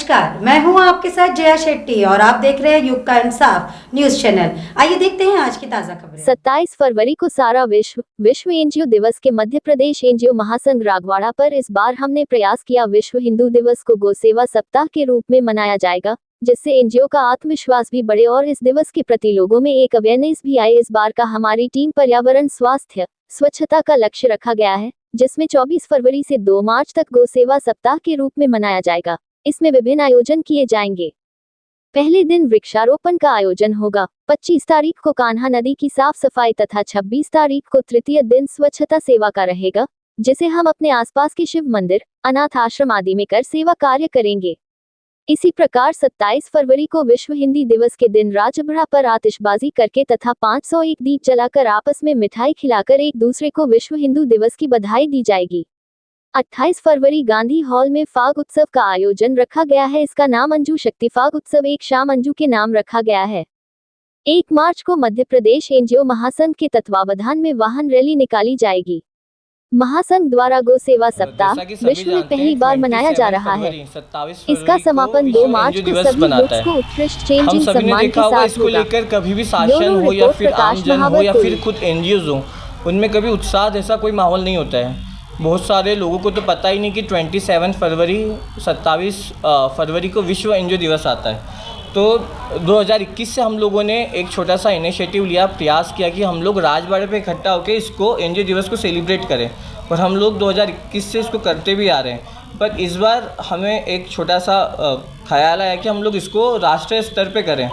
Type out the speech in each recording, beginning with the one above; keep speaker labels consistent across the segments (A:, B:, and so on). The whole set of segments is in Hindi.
A: नमस्कार, मैं हूं आपके साथ जया शेट्टी और आप देख रहे हैं युग का इंसाफ न्यूज चैनल। आइए देखते हैं आज की ताजा खबरें।
B: 27 फरवरी को सारा विश्व एनजीओ दिवस के मध्य प्रदेश एनजीओ महासंघ रागवाड़ा पर इस बार हमने प्रयास किया विश्व हिंदू दिवस को गौ सेवा सप्ताह के रूप में मनाया जाएगा, जिससे एनजीओ का आत्मविश्वास भी बढ़े और इस दिवस के प्रति लोगों में एक अवेयरनेस भी आए। इस बार का हमारी टीम पर्यावरण, स्वास्थ्य, स्वच्छता का लक्ष्य रखा गया है, जिसमें 24 फरवरी से 2 मार्च तक गौ सेवा सप्ताह के रूप में मनाया जाएगा। इसमें विभिन्न आयोजन किए जाएंगे। पहले दिन वृक्षारोपण का आयोजन होगा। 25 तारीख को कान्हा नदी की साफ सफाई तथा 26 तारीख को तृतीय दिन स्वच्छता सेवा का रहेगा, जिसे हम अपने आसपास के शिव मंदिर, अनाथ आश्रम आदि में कर सेवा कार्य करेंगे। इसी प्रकार 27 फरवरी को विश्व हिंदी दिवस के दिन राजगढ़ पर आतिशबाजी करके तथा 501 दीप जलाकर आपस में मिठाई खिलाकर एक दूसरे को विश्व हिंदू दिवस की बधाई दी जाएगी। 28 फरवरी गांधी हॉल में फाग उत्सव का आयोजन रखा गया है। इसका नाम अंजू शक्ति फाग उत्सव एक शाम अंजू के नाम रखा गया है। 1 मार्च को मध्य प्रदेश एनजीओ महासंघ के तत्वावधान में वाहन रैली निकाली जाएगी। महासंघ द्वारा गौ सेवा सप्ताह विश्व में पहली बार मनाया जा रहा है। इसका समापन 2 मार्च को सभी ग्रुप्स को उत्कृष्ट चेंजिंग सम्मान के साथ होगा।
C: कभी भी शासन हो या फिर आमजन हो या फिर खुद एनजीओ हो, उनमें कभी उत्साह जैसा कोई माहौल नहीं होता है। बहुत सारे लोगों को तो पता ही नहीं कि 27 फरवरी को विश्व एनजीओ दिवस आता है। तो 2021 से हम लोगों ने एक छोटा सा इनिशिएटिव लिया, प्रयास किया कि हम लोग राजवाड़े पे इकट्ठा होकर इसको एनजीओ दिवस को सेलिब्रेट करें, और हम लोग 2021 से इसको करते भी आ रहे हैं। पर इस बार हमें एक छोटा सा ख्याल आया कि हम लोग इसको राष्ट्रीय स्तर पे करें।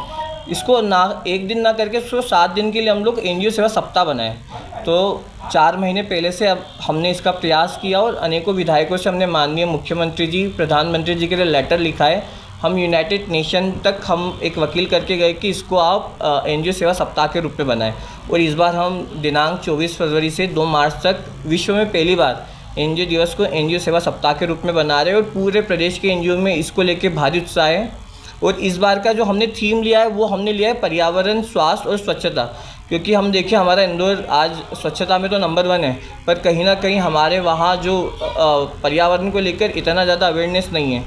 C: इसको ना एक दिन ना करके इसको 7 दिन के लिए हम लोग एनजीओ सेवा सप्ताह बनाएं। तो 4 महीने पहले से अब हमने इसका प्रयास किया और अनेकों विधायकों से हमने माननीय मुख्यमंत्री जी, प्रधानमंत्री जी के लिए लेटर लिखा है। हम यूनाइटेड नेशन तक हम एक वकील करके गए कि इसको आप एनजीओ सेवा सप्ताह के रूप में बनाएं। और इस बार हम दिनांक 24 फरवरी से 2 मार्च तक विश्व में पहली बार एनजीओ दिवस को एनजीओ सेवा सप्ताह के रूप में बना रहे हैं, और पूरे प्रदेश के एनजीओ में इसको लेके भारी उत्साह है। और इस बार का जो हमने थीम लिया है वो हमने लिया है पर्यावरण, स्वास्थ्य और स्वच्छता, क्योंकि हम देखें हमारा इंदौर आज स्वच्छता में तो नंबर 1 है, पर कहीं ना कहीं हमारे वहाँ जो पर्यावरण को लेकर इतना ज़्यादा अवेयरनेस नहीं है।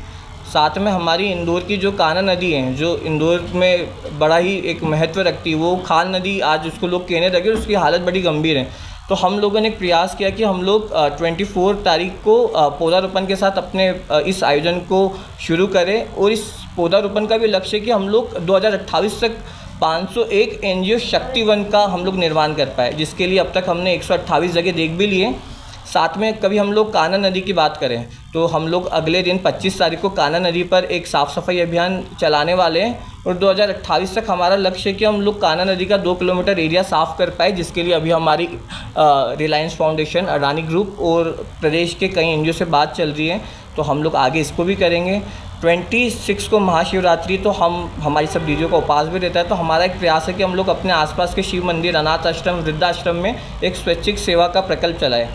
C: साथ में हमारी इंदौर की जो कान्हा नदी है, जो इंदौर में बड़ा ही एक महत्व रखती है, वो खान नदी आज उसको लोग कहने लगे, उसकी हालत बड़ी गंभीर है। तो हम लोगों ने प्रयास किया कि हम लोग 24 तारीख को पौधारोपण के साथ अपने इस आयोजन को शुरू करें। और इस पौधारोपण का भी लक्ष्य है कि हम लोग 2028 तक 501 एनजीओ शक्ति वन का हम लोग निर्माण कर पाए, जिसके लिए अब तक हमने 128 जगह देख भी लिए। साथ में कभी हम लोग कान्हा नदी की बात करें तो हम लोग अगले दिन 25 तारीख को कान्हा नदी पर एक साफ़ सफाई अभियान चलाने वाले हैं, और 2028 तक हमारा लक्ष्य है कि हम लोग कान्हा नदी का 2 किलोमीटर एरिया साफ़ कर पाए, जिसके लिए अभी हमारी रिलायंस फाउंडेशन, अडानी ग्रुप और प्रदेश के कई एनजीओ से बात चल रही है। तो हम लोग आगे इसको भी करेंगे। 26 को महाशिवरात्रि, तो हमारी सब डीजों का उपवास भी रहता है। तो हमारा एक प्रयास है कि हम लोग अपने आसपास के शिव मंदिर, अनाथ आश्रम, वृद्धाश्रम में एक स्वैच्छिक सेवा का प्रकल्प चलाएं।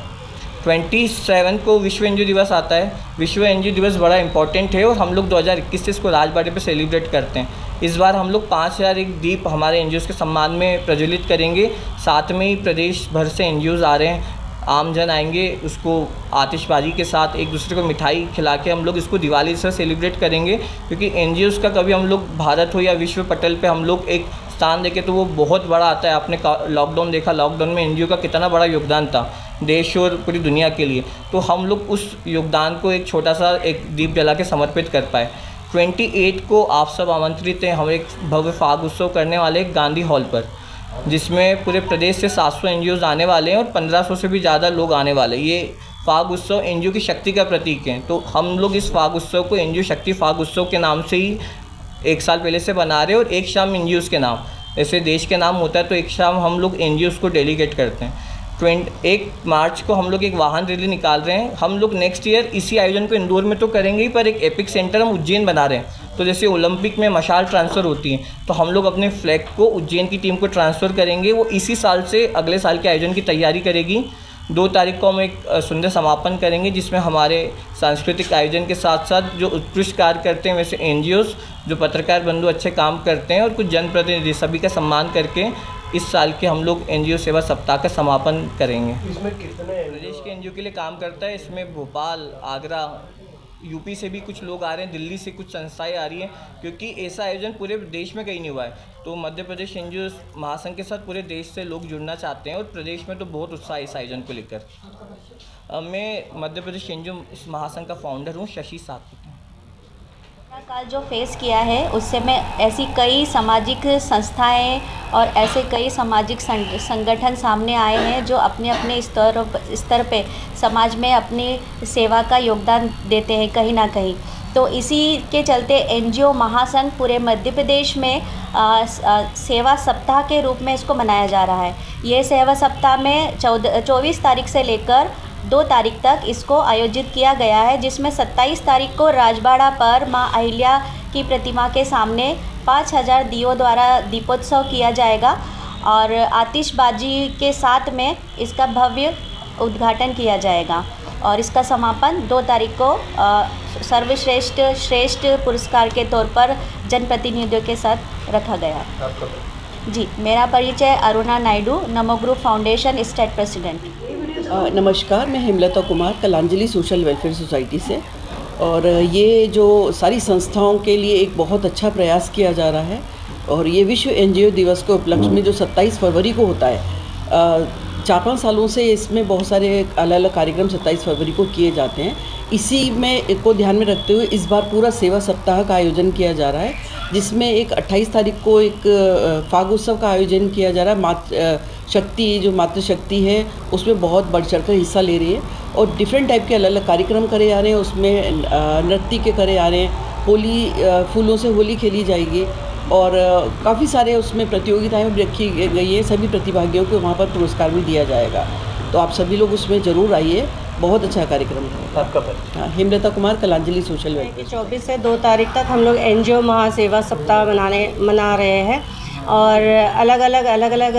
C: 27 को विश्व एनजीओ दिवस आता है। विश्व एनजीओ दिवस बड़ा इंपॉर्टेंट है और हम लोग 2021 से इसको राजवाड़े पे सेलिब्रेट करते हैं। इस बार हम लोग 5001 दीप हमारे एनजीओज़ के सम्मान में प्रज्वलित करेंगे। साथ में ही प्रदेश भर से एनजीओज़ आ रहे हैं, आम जन आएंगे, उसको आतिशबाजी के साथ एक दूसरे को मिठाई खिला के हम लोग इसको दिवाली से सेलिब्रेट करेंगे। क्योंकि एनजीओज़ का कभी हम लोग भारत हो या विश्व पटल पे हम लोग एक स्थान देखें तो वो बहुत बड़ा आता है। आपने लॉकडाउन देखा, लॉकडाउन में एनजीओ का कितना बड़ा योगदान था देश और पूरी दुनिया के लिए। तो हम लोग उस योगदान को एक छोटा सा एक दीप जला के समर्पित कर पाए। 28 को आप सब आमंत्रित हैं। हम एक भव्य फाग उत्सव करने वाले हैं गांधी हॉल पर, जिसमें पूरे प्रदेश से 700 एनजीओज़ आने वाले हैं और 1500 से भी ज़्यादा लोग आने वाले हैं। ये फाग उत्सव एनजीओ की शक्ति का प्रतीक है। तो हम लोग इस फाग उत्सव को एनजीओ शक्ति फाग उत्सव के नाम से ही 1 साल पहले से बना रहे हैं, और एक शाम एनजीओज़ के नाम, जैसे देश के नाम होता है तो एक शाम हम लोग एनजीओज़ को डेलीगेट करते हैं। 1 मार्च को हम लोग एक वाहन रैली निकाल रहे हैं। हम लोग नेक्स्ट ईयर इसी आयोजन को इंदौर में तो करेंगे ही, पर एक एपिक सेंटर हम उज्जैन बना रहे हैं। तो जैसे ओलंपिक में मशाल ट्रांसफ़र होती है, तो हम लोग अपने फ्लैग को उज्जैन की टीम को ट्रांसफ़र करेंगे। वो इसी साल से अगले साल के आयोजन की तैयारी करेगी। 2 तारीख को हम एक सुंदर समापन करेंगे, जिसमें हमारे सांस्कृतिक आयोजन के साथ साथ जो उत्कृष्ट कार्य करते हैं, वैसे एनजीओज़, जो पत्रकार बंधु अच्छे काम करते हैं, और कुछ जनप्रतिनिधि, सभी का सम्मान करके इस साल के हम लोग एनजीओ सेवा सप्ताह का समापन करेंगे। इसमें कितने प्रदेश के एनजीओ के लिए काम करता है? इसमें भोपाल, आगरा, यूपी से भी कुछ लोग आ रहे हैं, दिल्ली से कुछ संस्थाएं आ रही हैं, क्योंकि ऐसा आयोजन पूरे देश में कहीं नहीं हुआ है। तो मध्य प्रदेश एनजीओ महासंघ के साथ पूरे देश से लोग जुड़ना चाहते हैं और प्रदेश में तो बहुत उत्साह है इस आयोजन को लेकर। मैं मध्य प्रदेश एनजीओ महासंघ का फाउंडर हूँ, शशि सातपुत।
D: काल जो फेस किया है उससे मैं ऐसी कई सामाजिक संस्थाएं और ऐसे कई सामाजिक संगठन सामने आए हैं जो अपने अपने स्तर पे समाज में अपनी सेवा का योगदान देते हैं कहीं ना कहीं। तो इसी के चलते एनजीओ महासंघ पूरे मध्य प्रदेश में सेवा सप्ताह के रूप में इसको मनाया जा रहा है। ये सेवा सप्ताह में 24 तारीख से लेकर 2 तारीख तक इसको आयोजित किया गया है, जिसमें 27 तारीख को राजबाड़ा पर मां अहिल्या की प्रतिमा के सामने 5000 दियों द्वारा दीपोत्सव किया जाएगा और आतिशबाजी के साथ में इसका भव्य उद्घाटन किया जाएगा और इसका समापन 2 तारीख को श्रेष्ठ पुरस्कार के तौर पर जनप्रतिनिधियों के साथ रखा गया। जी, मेरा परिचय अरुणा नायडू, नमो ग्रुप फाउंडेशन स्टेट प्रेसिडेंट।
E: नमस्कार, मैं Hemlata Kumar, Kalanjali social welfare society से। और ये जो सारी संस्थाओं के लिए एक बहुत अच्छा प्रयास किया जा रहा है और ये विश्व एनजीओ दिवस के उपलक्ष्य में जो 27 फरवरी को होता है, 4-5 सालों से इसमें बहुत सारे अलग अलग कार्यक्रम 27 फरवरी को किए जाते हैं। इसी में को ध्यान में रखते हुए इस बार पूरा सेवा सप्ताह का आयोजन किया जा रहा है, जिसमें एक 28 तारीख को एक फाग उत्सव का आयोजन किया जा रहा है। मातृशक्ति है उसमें बहुत बढ़ चढ़कर हिस्सा ले रही है और डिफरेंट टाइप के अलग अलग कार्यक्रम करे जा रहे हैं। उसमें नृत्य के करे जा रहे हैं, होली फूलों से होली खेली जाएगी और काफ़ी सारे उसमें प्रतियोगिताएं भी रखी गई है। सभी प्रतिभागियों को वहाँ पर पुरस्कार भी दिया जाएगा, तो आप सभी लोग उसमें ज़रूर आइए। बहुत अच्छा कार्यक्रम है।
C: आपका परिचय?
E: Hemlata Kumar, Kalanjali social welfare.
F: 24 से 2 तारीख तक हम लोग एनजीओ महासेवा सप्ताह मना रहे हैं और अलग अलग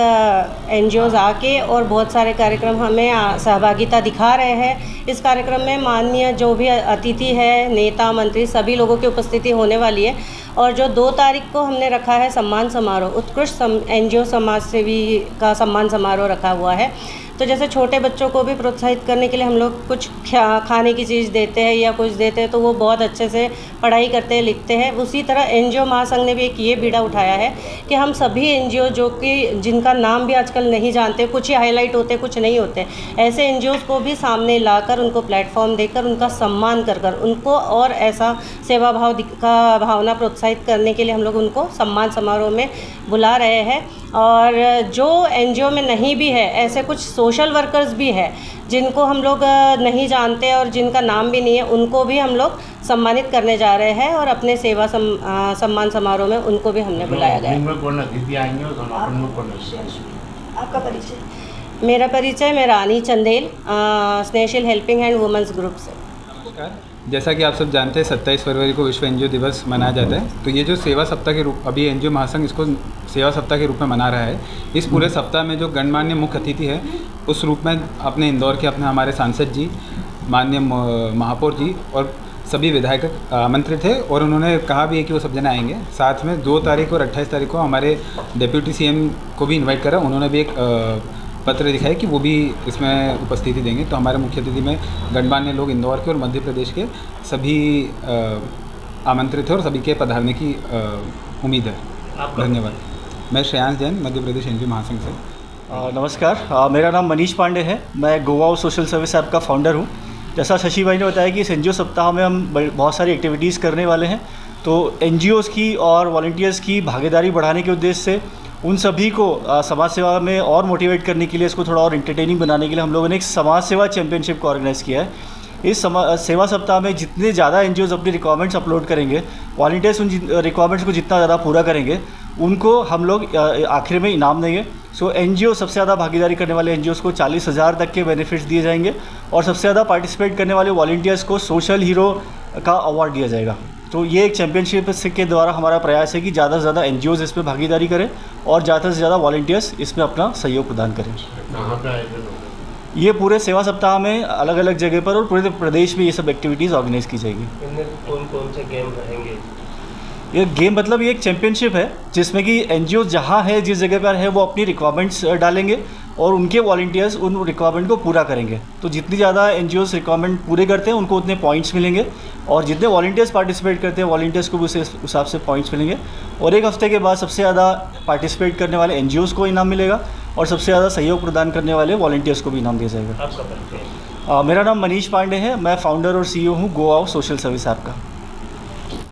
F: एनजीओज़ आके और बहुत सारे कार्यक्रम हमें सहभागिता दिखा रहे हैं। इस कार्यक्रम में माननीय जो भी अतिथि है, नेता मंत्री, सभी लोगों की उपस्थिति होने वाली है। और जो 2 तारीख को हमने रखा है सम्मान समारोह, उत्कृष्ट एनजीओ समाज सेवी का सम्मान समारोह रखा हुआ है। तो जैसे छोटे बच्चों को भी प्रोत्साहित करने के लिए हम लोग कुछ खाने की चीज़ देते हैं या कुछ देते हैं, तो वो बहुत अच्छे से पढ़ाई करते हैं, लिखते हैं। उसी तरह एनजीओ महासंघ ने भी एक ये बीड़ा उठाया है कि हम सभी एनजीओ जो कि जिनका नाम भी आजकल नहीं जानते, कुछ ही हाईलाइट होते, कुछ नहीं होते, ऐसे एनजीओ को भी सामने लाकर उनको प्लेटफॉर्म देकर उनका सम्मान कर उनको और ऐसा सेवा भाव का भावना प्रोत्साहित करने के लिए हम लोग उनको सम्मान समारोह में बुला रहे हैं। और जो एनजीओ में नहीं भी है, ऐसे कुछ सोशल वर्कर्स भी है जिनको हम लोग नहीं जानते और जिनका नाम भी नहीं है, उनको भी हम लोग सम्मानित करने जा रहे हैं और अपने सेवा सम्मान समारोह में उनको भी हमने बुलाया गया।
A: आपका परिचय?
F: मेरा परिचय, मैं Rani Chandel, Snehsheel helping hand women's group से।
G: नमस्कार। जैसा कि आप सब जानते हैं 27 फरवरी को विश्व एनजीओ दिवस मनाया जाता है। तो ये जो सेवा सप्ताह के रूप, अभी एनजीओ महासंघ इसको सेवा सप्ताह के रूप में मना रहा है। इस पूरे सप्ताह में जो गणमान्य मुख्य अतिथि है, उस रूप में अपने इंदौर के हमारे सांसद जी, माननीय महापौर जी और सभी विधायक आमंत्रित थे और उन्होंने कहा भी है कि वो सब जने आएंगे। साथ में 2 तारीख और 28 तारीख को हमारे डिप्यूटी सीएम को भी इन्वाइट करा। उन्होंने भी एक पत्र दिखाया कि वो भी इसमें उपस्थिति देंगे। तो हमारे मुख्य अतिथि में गणमान्य लोग इंदौर के और मध्य प्रदेश के सभी आमंत्रित हैं और सभी के पधारने की उम्मीद है। धन्यवाद। मैं श्रेयांश जैन, मध्य प्रदेश एनजीओ महासंघ से।
H: नमस्कार, मेरा नाम मनीष पांडे है। मैं गोवा सोशल सर्विस ऐप का फाउंडर हूँ। जैसा शशि भाई ने बताया कि इस एनजीओ सप्ताह में हम बहुत सारी एक्टिविटीज़ करने वाले हैं। तो एनजीओज़ की और वॉलंटियर्स की भागीदारी बढ़ाने के उद्देश्य से उन सभी को समाज सेवा में और मोटिवेट करने के लिए, इसको थोड़ा और एंटरटेनिंग बनाने के लिए हम लोगों ने एक समाज सेवा चैम्पियनशिप को ऑर्गेनाइज़ किया है। इस सेवा सप्ताह में जितने ज़्यादा एनजीओज़ अपनी रिक्वायरमेंट्स अपलोड करेंगे, वॉलंटियर्स उन रिक्वायरमेंट्स को जितना ज़्यादा पूरा करेंगे, उनको हम लोग आखिर में इनाम देंगे। सो एनजीओ सबसे ज़्यादा भागीदारी करने वाले एनजीओज़ को 40,000 तक के बेनिफिट्स दिए जाएंगे और सबसे ज़्यादा पार्टिसिपेट करने वाले वॉलंटियर्स को सोशल हीरो का अवार्ड दिया जाएगा। तो ये एक चैम्पियनशिप के द्वारा हमारा प्रयास है कि ज़्यादा से ज़्यादा एनजीओज़ इसमें भागीदारी करें और ज़्यादा से ज़्यादा वॉलंटियर्स इसमें अपना सहयोग प्रदान करें। ये पूरे सेवा सप्ताह में अलग अलग जगह पर और पूरे प्रदेश में ये सब एक्टिविटीज़ ऑर्गेनाइज की जाएगी।
C: इनमें कौन कौन से गेम रहेंगे?
H: ये गेम मतलब ये एक चैम्पियनशिप है जिसमें कि एनजीओ जहाँ है, जिस जगह पर है, वो अपनी रिक्वायरमेंट्स डालेंगे और उनके वॉलंटियर्स उन रिक्वायरमेंट को पूरा करेंगे। तो जितनी ज़्यादा एनजीओस रिक्वायरमेंट पूरे करते हैं उनको उतने पॉइंट्स मिलेंगे, और जितने वॉलंटियर्स पार्टिसिपेट करते हैं वॉलंटियर्स को भी उस हिसाब से पॉइंट्स मिलेंगे। और एक हफ्ते के बाद सबसे ज़्यादा पार्टिसिपेट करने वाले एनजीओस को इनाम मिलेगा और सबसे ज़्यादा सहयोग प्रदान करने वाले वॉलंटियर्स को भी इनाम दिया जाएगा। मेरा नाम मनीष पांडे है, मैं फाउंडर और CEO हूँ गो आओ सोशल सर्विस ऐप का।